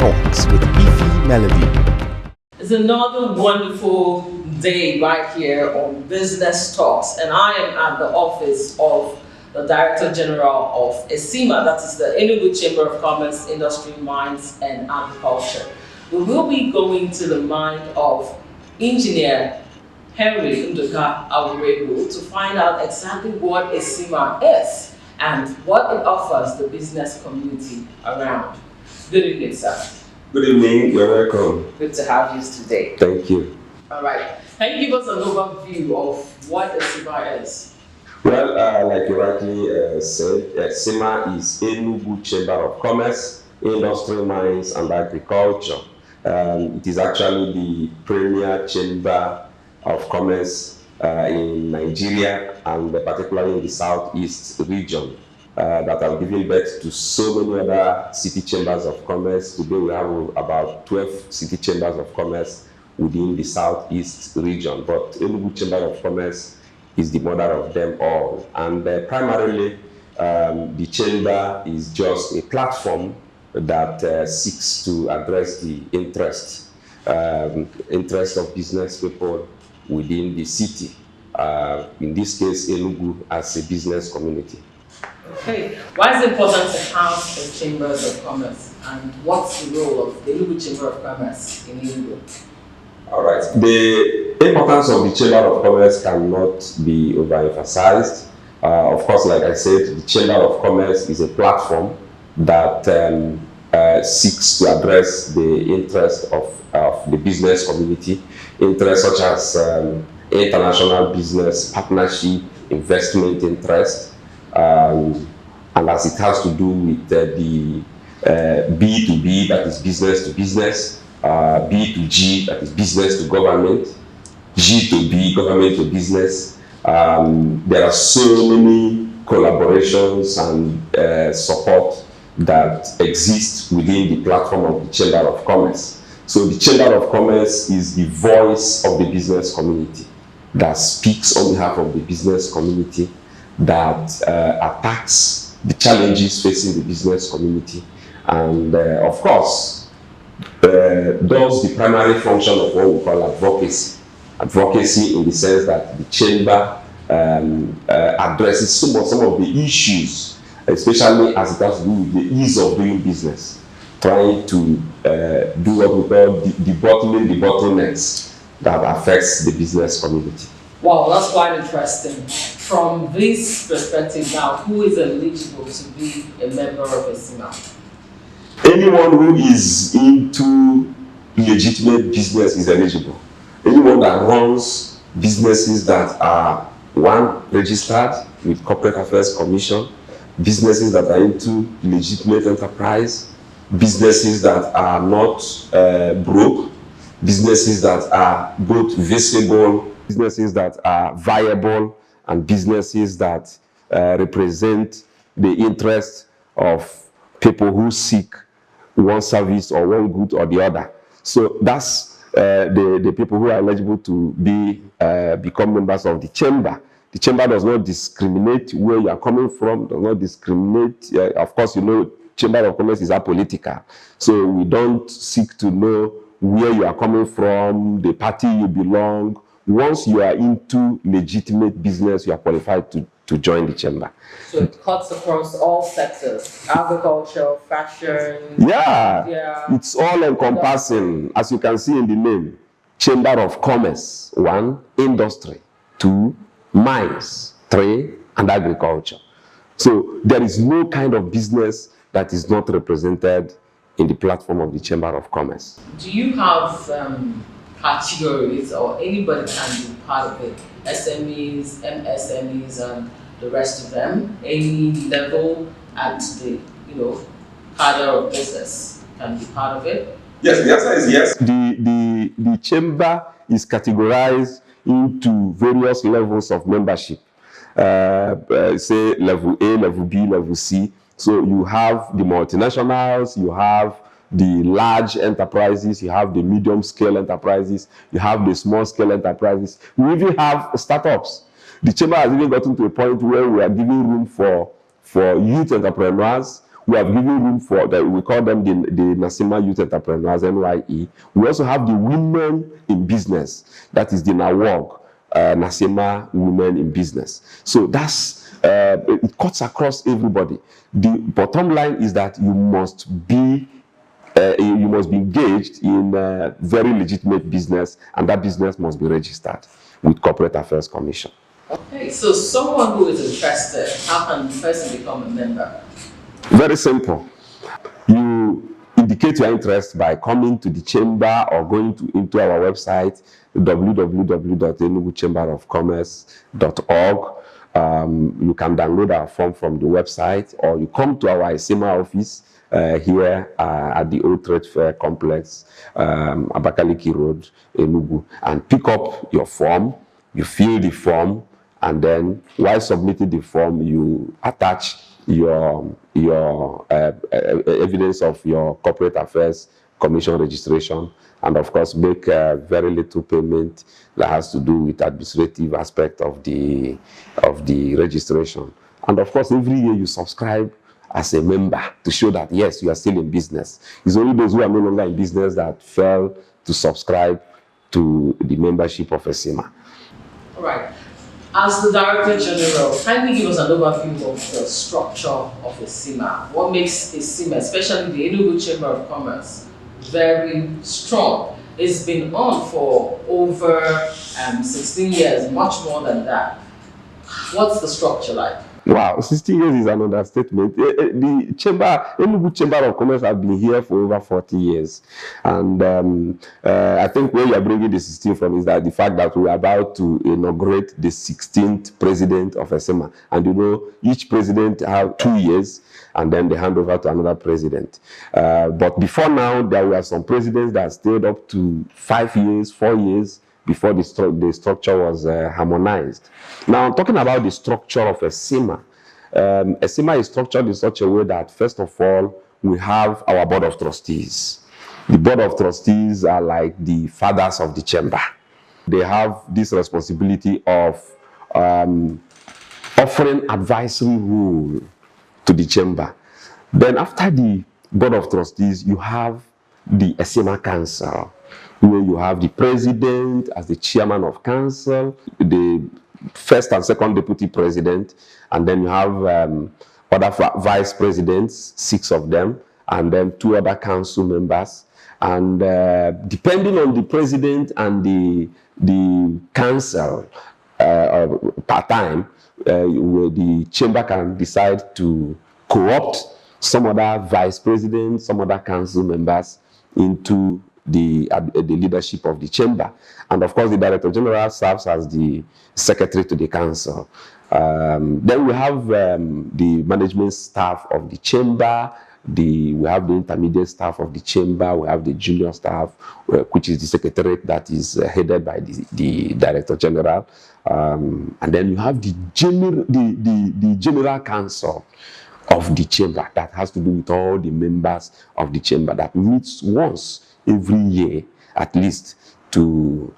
Talks with IfyMelody. It's another wonderful day right here on Business Talks, and I am at the office of the Director General of ECCIMA, that is the Enugu Chamber of Commerce, Industry, Mines and Agriculture. We will be going to the mind of Engineer Henry Awuregu to find out exactly what ECCIMA is and what it offers the business community around. Good evening, sir. Good evening, you're welcome. Good to have you today. Thank you. All right. Can you give us an overview of what ECCIMA is? Well, like you rightly said, ECCIMA is Enugu Chamber of Commerce, Industry, Mines and Agriculture. It is actually the premier chamber of commerce in Nigeria and particularly in the southeast region. That have given birth to so many other city chambers of commerce. Today we have about 12 city chambers of commerce within the southeast region, but Enugu Chamber of Commerce is the mother of them all. And primarily, the chamber is just a platform that seeks to address the interest of business people within the city. In this case, Enugu as a business community. Okay, why is it important to have a chambers of commerce, and what's the role of the Enugu Chamber of Commerce in Enugu? All right, the importance of the Chamber of Commerce cannot be overemphasized. Of course, like I said, the Chamber of Commerce is a platform that seeks to address the interest of the business community, interests such as international business, partnership, investment interest. And as it has to do with the B2B, that is business to business, B2G, that is business to government, G2B, government to business. There are so many collaborations and support that exist within the platform of the Chamber of Commerce. So the Chamber of Commerce is the voice of the business community that speaks on behalf of the business community, that attacks the challenges facing the business community, and of course does the primary function of what we call advocacy. Advocacy in the sense that the chamber addresses some of the issues, especially as it has to do with the ease of doing business, trying to do what we call debottling the bottlenecks that affects the business community. Wow, that's quite interesting. From this perspective now, who is eligible to be a member of ECCIMA? Anyone who is into legitimate business is eligible. Anyone that runs businesses that are, one, registered with Corporate Affairs Commission, businesses that are into legitimate enterprise, businesses that are not broke, businesses that are both visible, businesses that are viable, and businesses that represent the interest of people who seek one service or one good or the other. So that's the people who are eligible to become members of the chamber. The chamber does not discriminate where you are coming from, does not discriminate. Of course, you know, Chamber of Commerce is apolitical. So we don't seek to know where you are coming from, the party you belong. Once you are into legitimate business, you are qualified to join the chamber. So it cuts across all sectors, agriculture, fashion. Yeah. It's all encompassing, as you can see in the name. Chamber of Commerce, 1, industry, 2, mines, 3, and agriculture. So there is no kind of business that is not represented in the platform of the Chamber of Commerce. Do you have categories, or anybody can be part of it? SMEs, MSMEs, and the rest of them? Any level at the cadre of business can be part of it? Yes, the answer is yes. The chamber is categorized into various levels of membership. Say level A, level B, level C. So you have the multinationals, you have the large enterprises, you have the medium-scale enterprises, you have the small-scale enterprises. We even have startups. The chamber has even gotten to a point where we are giving room for youth entrepreneurs. We have given room for that. We call them the NACIMA Youth Entrepreneurs, NYE. We also have the Women in Business. That is the NAWOG, NACIMA Women in Business. So that's it cuts across everybody. The bottom line is that you must be engaged in very legitimate business, and that business must be registered with Corporate Affairs Commission. Okay, so someone who is interested, how can the person become a member? Very simple. You indicate your interest by coming to the chamber or going into our website, www.enuguchamberofcommerce.org. You can download our form from the website, or you come to our ICIMA office here at the Old Trade Fair Complex, Abakaliki Road, Enugu, and pick up your form. You fill the form, and then while submitting the form, you attach your evidence of your Corporate Affairs Commission registration, and of course make very little payment that has to do with administrative aspect of the registration. And of course, every year you subscribe as a member to show that yes, you are still in business. It's only those who are no longer in business that fail to subscribe to the membership of ECCIMA. All right. As the Director General, kindly give us an overview of the structure of ECCIMA. What makes ECCIMA, especially the Enugu Chamber of Commerce, very strong? It's been on for over 16 years, much more than that. What's the structure like? Wow, 16 years is an understatement. The Enugu Chamber of Commerce have been here for over 40 years. And I think where you are bringing the 16 from is that the fact that we are about to inaugurate the 16th president of ECCIMA. And you know, each president have 2 years, and then they hand over to another president. But before now, there were some presidents that stayed up to 5 years, 4 years, before the structure was harmonized. Now, talking about the structure of ECCIMA, ECCIMA is structured in such a way that, first of all, we have our board of trustees. The board of trustees are like the fathers of the chamber. They have this responsibility of offering advisory role to the chamber. Then after the board of trustees, you have the ECCIMA council, where you have the president as the chairman of council, the first and second deputy president, and then you have other vice presidents, 6 of them, and then 2 other council members. And depending on the president and the council per time, the chamber can decide to co-opt some other vice presidents, some other council members into the leadership of the chamber. And of course, the Director General serves as the secretary to the council. Then we have the management staff of the chamber, we have the intermediate staff of the chamber, we have the junior staff, which is the secretariat that is headed by the Director General. And then you have the general council of the chamber that has to do with all the members of the chamber that meets once every year, at least, to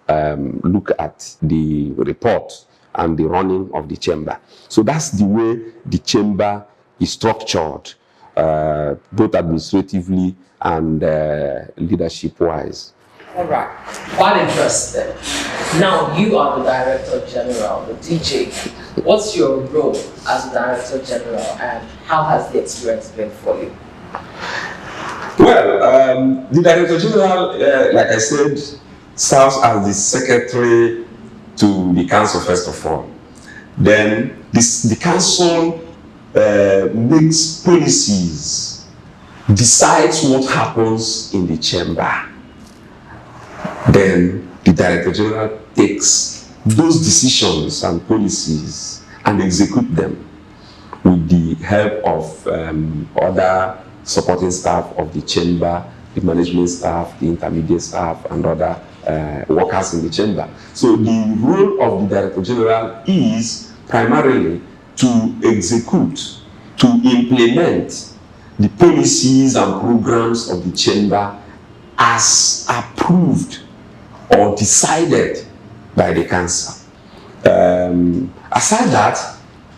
look at the report and the running of the chamber. So that's the way the chamber is structured, both administratively and leadership-wise. All right, quite interesting. Now you are the Director General, the DG. What's your role as Director General, and how has the experience been for you? Well, the Director General, like I said, serves as the secretary to the council, first of all. Then the council makes policies, decides what happens in the chamber. Then the Director General takes those decisions and policies and execute them with the help of other supporting staff of the chamber, the management staff, the intermediate staff, and other workers in the chamber. So the role of the Director General is primarily to execute, to implement the policies and programs of the chamber as approved or decided by the council. Aside that,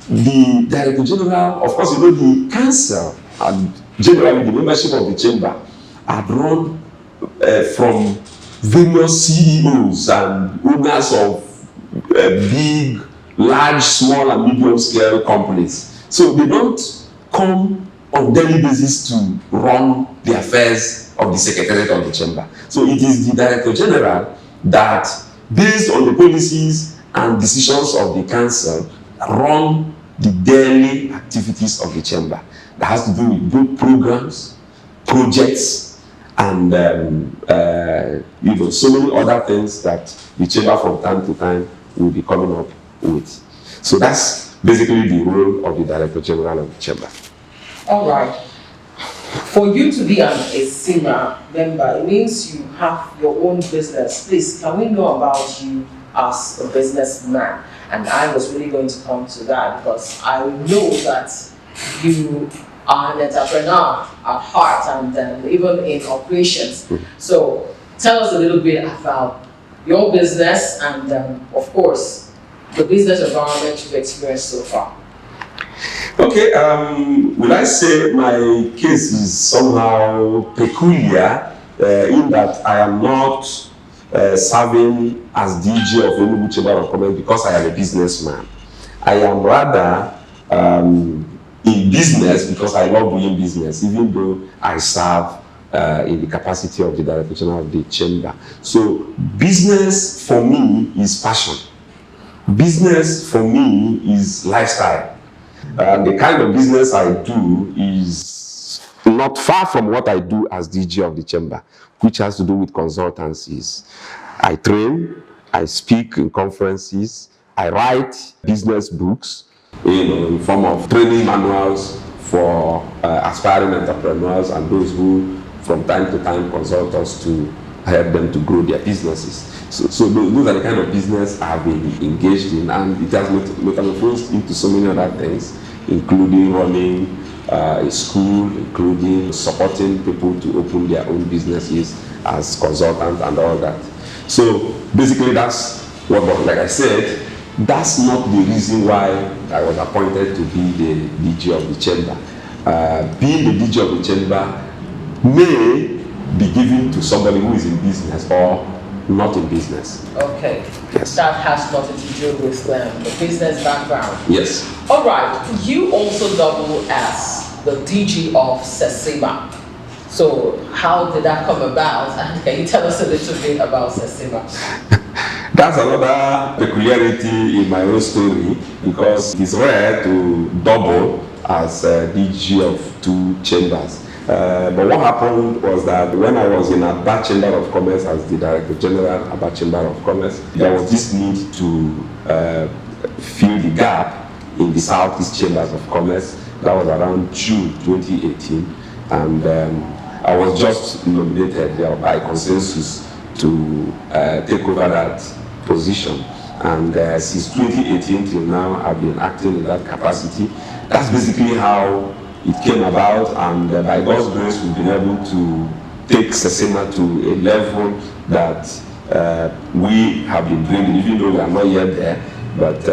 the Director General, of course, you know, the council and generally the membership of the chamber are drawn from various CEOs and owners of big, large, small, and medium-scale companies. So they don't come on daily basis to run the affairs of the Secretariat of the Chamber. So it is the Director General that, based on the policies and decisions of the Council, run the daily activities of the Chamber. That has to do with both programs, projects, and so many other things that the Chamber from time to time will be coming up with. So that's basically the role of the Director General of the Chamber. All right. For you to be an ECCIMA member, it means you have your own business. Please, can we know about you as a businessman? And I was really going to come to that because I know that you are an entrepreneur at heart and even in operations. So tell us a little bit about your business and of course, the business environment you've experienced so far. Okay, will I say my case is somehow peculiar in that I am not serving as DG of Enugu Chamber of Commerce because I am a businessman. I am rather in business because I love doing business, even though I serve in the capacity of the Director General of the Chamber. So business for me is passion. Business for me is lifestyle. The kind of business I do is not far from what I do as DG of the Chamber, which has to do with consultancies. I train, I speak in conferences, I write business books, in form of training manuals for aspiring entrepreneurs and those who from time to time consult us to help them to grow their businesses. So those are the kind of business I have been engaged in, and it has metamorphosed into so many other things, including running a school, including supporting people to open their own businesses as consultants and all that. So basically that's what, like I said, that's not the reason why I was appointed to be the DG of the Chamber. Being the DG of the Chamber may be given to somebody who is in business or not in business. Okay. Yes. That has nothing to do with the business background. Yes. All right. You also double as the DG of ECCIMA. So how did that come about? And can you tell us a little bit about ECCIMA? That's another peculiarity in my own story, because it's rare to double as DG of two chambers. But what happened was that when I was in Aba Chamber of Commerce as the Director General, Aba Chamber of Commerce, there was this need to fill the gap in the Southeast Chambers of Commerce. That was around June 2018, and I was just nominated by consensus to take over that position. And since 2018 till now, I've been acting in that capacity. That's basically how it came about, and by God's grace, we've been able to take ECCIMA to a level that we have been dreaming, even though we are not yet there. But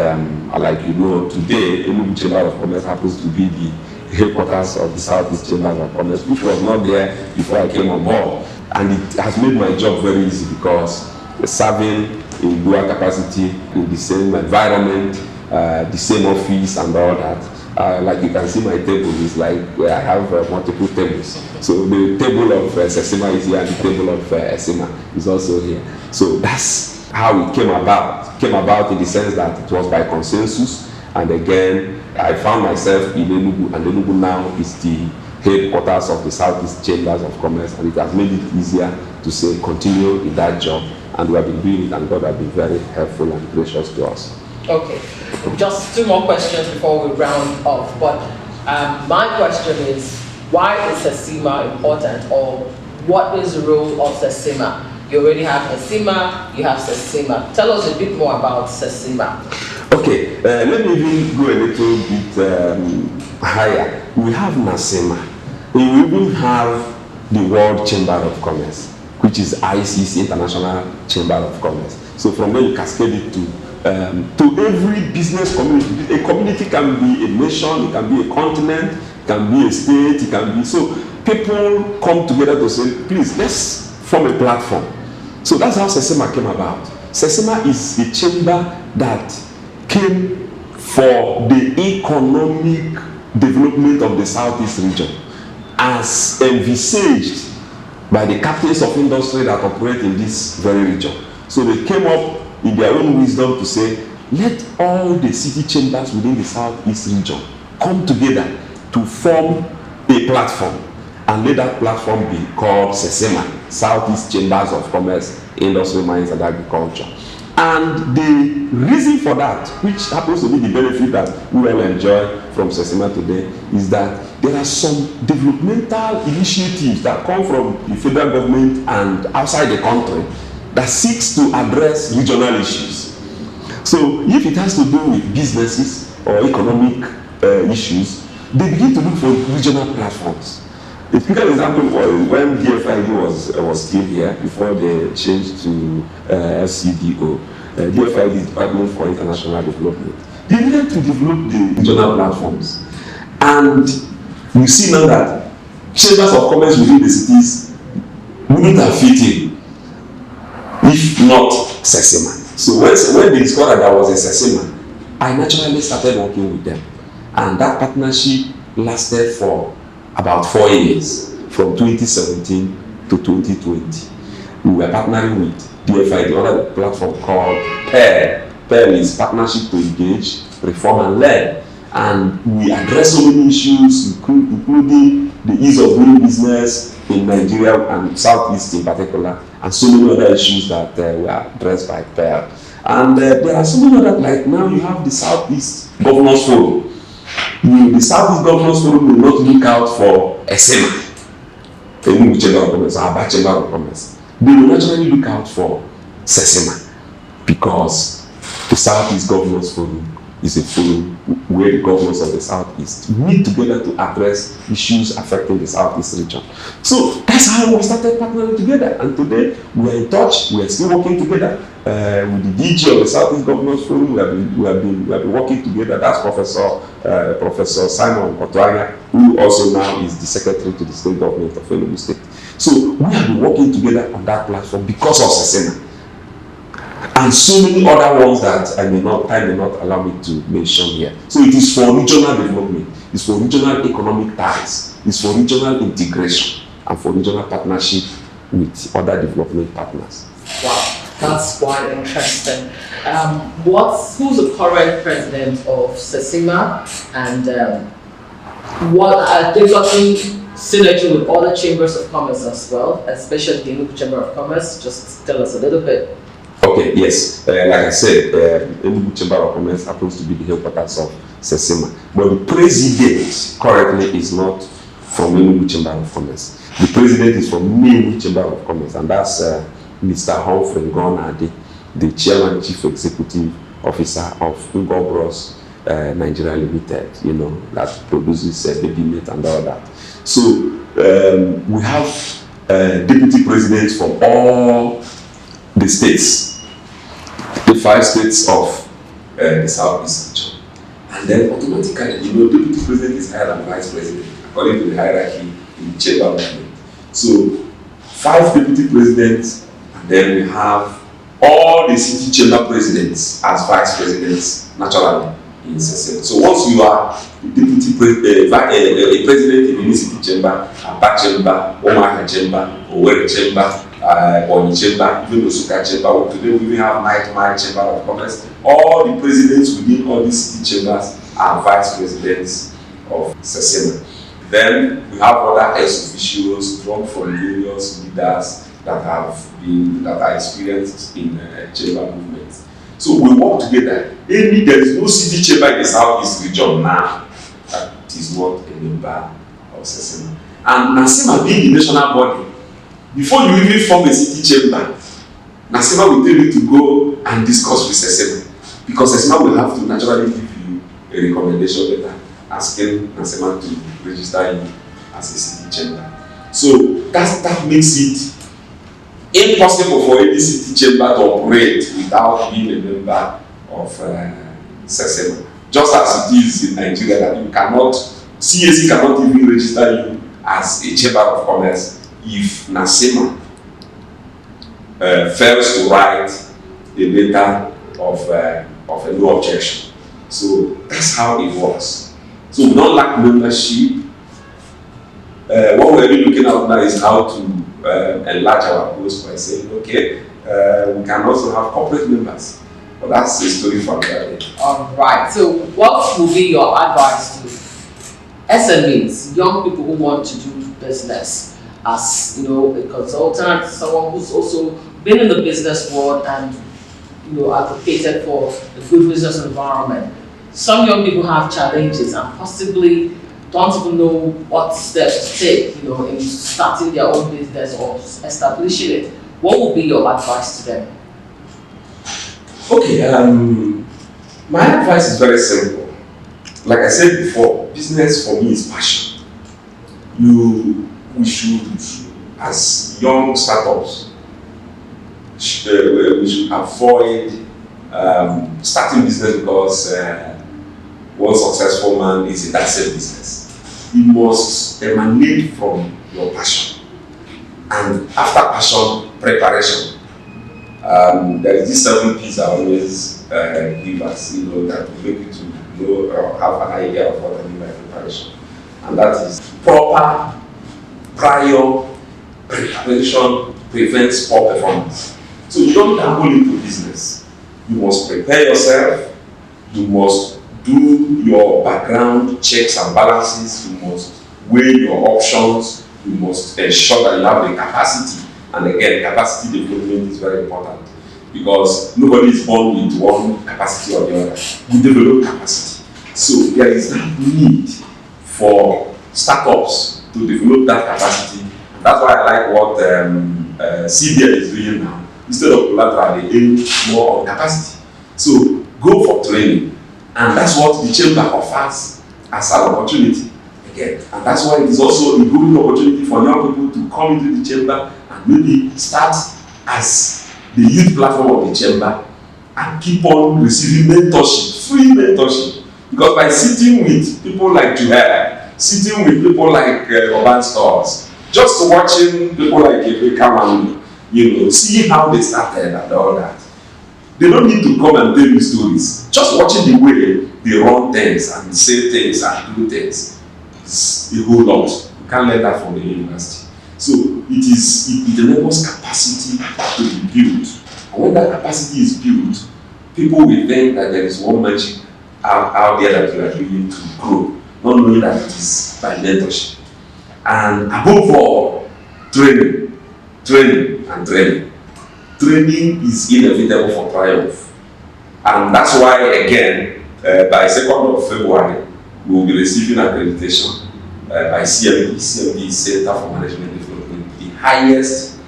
like you know, today, Enugu Chamber of Commerce happens to be the headquarters of the Southeast Chambers of Commerce, which was not there before I came on board. And it has made my job very easy, because serving in dual capacity in the same environment, the same office and all that. Like you can see, my table is like where I have multiple tables. So the table of ECCIMA is here, and the table of ECCIMA is also here. So that's how it came about. It came about in the sense that it was by consensus, and again, I found myself in Enugu, and Enugu now is the headquarters of the Southeast Chambers of Commerce, and it has made it easier to say continue in that job, and we have been doing it, and God has been very helpful and gracious to us. Okay, just two more questions before we round off. But my question is, why is ECCIMA important, or what is the role of ECCIMA? You already have ECCIMA, you have ECCIMA. Tell us a bit more about ECCIMA. Okay, let me even go a little bit higher. We have NACIMA. We even have the World Chamber of Commerce, which is ICC, International Chamber of Commerce. So from there you cascade it to every business community. A community can be a nation, it can be a continent, can be a state, it can be. So people come together to say, please, let's form a platform. So that's how SECIMA came about. SECIMA is a chamber that came for the economic development of the Southeast region, as envisaged by the captains of industry that operate in this very region. So they came up in their own wisdom to say, let all the city chambers within the Southeast region come together to form a platform, and let that platform be called SECIMA, Southeast Chambers of Commerce, Industry, Mines and Agriculture. And the reason for that, which happens to be the benefit that we all enjoy from SECIMA today, is that there are some developmental initiatives that come from the federal government and outside the country that seeks to address regional issues. So if it has to do with businesses or economic issues, they begin to look for regional platforms. A typical example was when DFID was still here before they changed to FCDO. DFID is Department for International Development. They needed to develop the regional platforms. And we see now that chambers of commerce within the cities wouldn't have fit in if not SECIMA. So when they discovered there was a SECIMA, I naturally started working with them. And that partnership lasted for about 4 years, from 2017 to 2020. We were partnering with DFID under the platform called PAIR. PAIR is Partnership to Engage, Reform and Learn. And we address so many issues, including the ease of doing business in Nigeria and Southeast in particular, and so many other issues that were addressed by PAIR. And there are so many other, like now you have the Southeast Governors Forum. The Southeast Governors Forum will not look out for SECIMA, Enugu Chamber of Commerce, or Aba Chamber of Commerce. They will naturally look out for SECIMA, because the Southeast Governors Forum is a forum where the governors of the Southeast meet together to address issues affecting the Southeast region. So that's how we started partnering together. And today we are in touch. We are still working together with the DG of the Southeast Governors Forum. We have been working together. That's Professor Simon Otuaya, who also now is the secretary to the state government of Enugu State. So we have been working together on that platform because of SECIMA. And so many other ones that time may not allow me to mention here. So it is for regional development, it's for regional economic ties, it's for regional integration, and for regional partnership with other development partners. Wow, that's quite interesting. Who's the current president of SECIMA, and what are they gotten synergy with other chambers of commerce as well, especially the Enugu Chamber of Commerce? Just tell us a little bit. Okay, yes. Like I said, Enugu Chamber of Commerce happens to be the headquarters of SECIMA. But the president currently is not from Enugu Chamber of Commerce. The president is from Enugu Chamber of Commerce, and that's Mr. Humphrey Ngonade, the chairman, chief executive officer of Ngo Bros Nigeria Limited, that produces baby meat and all that. So we have deputy presidents from all the states, the 5 states of the Southeast region. And then automatically, deputy president is higher than vice president, according to the hierarchy in the chamber movement. So 5 deputy presidents, and then we have all the city chamber presidents as vice presidents, naturally, in SECIMA. So once you are deputy a president in any city chamber, Aba chamber, Omaha chamber, Owerri chamber, Bonny chamber, even Osuka chamber, today we even have Night Chamber of Commerce. All the presidents within all these city chambers are vice presidents of SECIMA. Then we have other ex officials drawn from various leaders that are experienced in chamber movements. So we work together. There is no city chamber in the Southeast region now that is not a member of SECIMA. And NACIMA being the national body, before you even form a city chamber, NACIMA will tell you to go and discuss with SECIMA, because SECIMA will have to naturally give you a recommendation letter asking NACIMA to register you as a city chamber. So that makes it impossible for any city chamber to operate without being a member of SECIMA. Just as it is in Nigeria that you cannot CAC cannot even register you as a chamber of commerce if NACIMA fails to write a letter of a no objection. So that's how it works. So we don't lack membership. What we're really looking at now is how to enlarge our post by saying, okay, we can also have corporate members. But that's the story from there. All right. So what will be your advice to SMEs, young people who want to do business, as a consultant, someone who's also been in the business world and advocated for a good business environment? Some young people have challenges and possibly don't even know what steps to take, in starting their own business or establishing it. What would be your advice to them? Okay, my advice is very simple. Like I said before, business for me is passion. We should, as young startups, we should avoid starting business because one successful man is in that same business. It must emanate from your passion. And after passion, preparation. There is this 7 P's I always give us, that will make you to know or have an idea of what I mean by preparation. And that is proper, prior preparation prevents poor performance. So you don't dabble into business. You must prepare yourself. You must do your background checks and balances. You must weigh your options. You must ensure that you have the capacity. And again, capacity development is very important because nobody is born with one capacity or the other. We develop capacity. So there is that need for startups to develop that capacity. And that's why I like what CBN is doing now. Instead of collateral, they aim more on capacity. So go for training. And that's what the chamber offers as an opportunity. Again. And that's why it is also a good opportunity for young people to come into the chamber and maybe start as the youth platform of the chamber and keep on receiving mentorship, free mentorship. Because by sitting with people like Juhair, sitting with people like Urban Stores, just watching people like Ebeka, see how they started and all that. They don't need to come and tell you stories. Just watching the way they run things and say things and do things is a whole lot. You can't learn that from the university. So it enables capacity to be built. And when that capacity is built, people will think that there is one magic out there that you are doing to grow, not knowing that it is by mentorship. And above all, training. Training is inevitable for triumph. And that's why, again, by 2nd of February, we will be receiving accreditation by CMD. CMD is Center for Management Development, the highest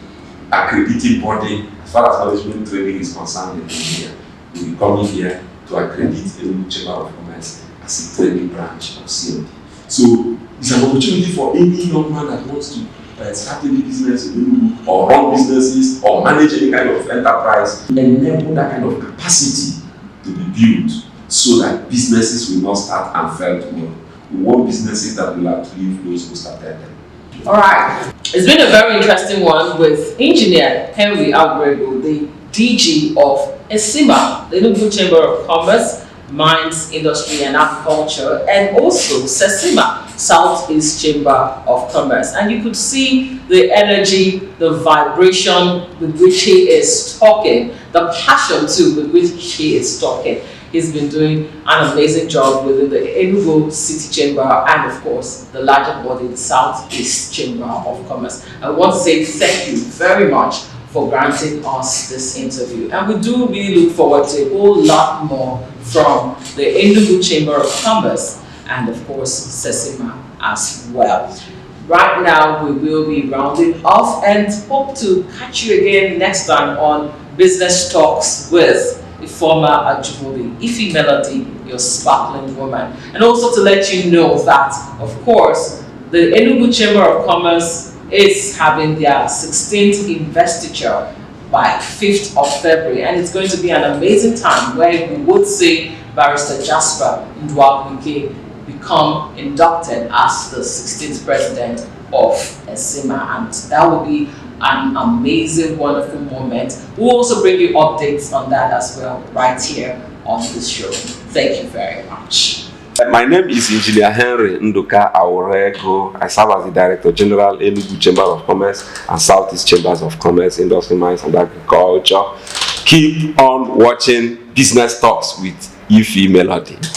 accredited body as far as management training is concerned in Nigeria. We will be coming here to accredit the Enugu Chamber of Commerce as a training branch of CMD. So it's an opportunity for any young man that wants to start any business in Enugu, or run businesses, or manage any kind of enterprise, enable that kind of capacity to be built so that businesses will not start and fail tomorrow. We want businesses that will outlive those who started them. All right. It's been a very interesting one with Engineer Henry Awuregu, the DG of ECCIMA, the Enugu Chamber of Commerce, Mines, Industry and Agriculture, and also SECIMA, Southeast Chamber of Commerce. And you could see the energy, the vibration with which he is talking, the passion too with which he is talking. He's been doing an amazing job within the Enugu City Chamber and, of course, the larger body, the Southeast Chamber of Commerce. I want to say thank you very much for granting us this interview. And we do really look forward to a whole lot more from the Enugu Chamber of Commerce and, of course, SECIMA as well. Right now, we will be rounding off and hope to catch you again next time on Business Talks with Ifeoma Ajumoli, IfyMelody, your sparkling woman. And also to let you know that, of course, the Enugu Chamber of Commerce is having their 16th investiture by 5th of February. And it's going to be an amazing time where we would see Barrister Jasper Ndwabuike become inducted as the 16th president of ECCIMA, and that will be an amazing, wonderful moment. We'll also bring you updates on that as well right here on this show. Thank you very much. My name is Engineer Henry Nduka Awuregu. I serve as the Director General, Enugu Chamber of Commerce and Southeast Chambers of Commerce, Industry, Mines and Agriculture. Keep on watching Business Talks with IfyMelody.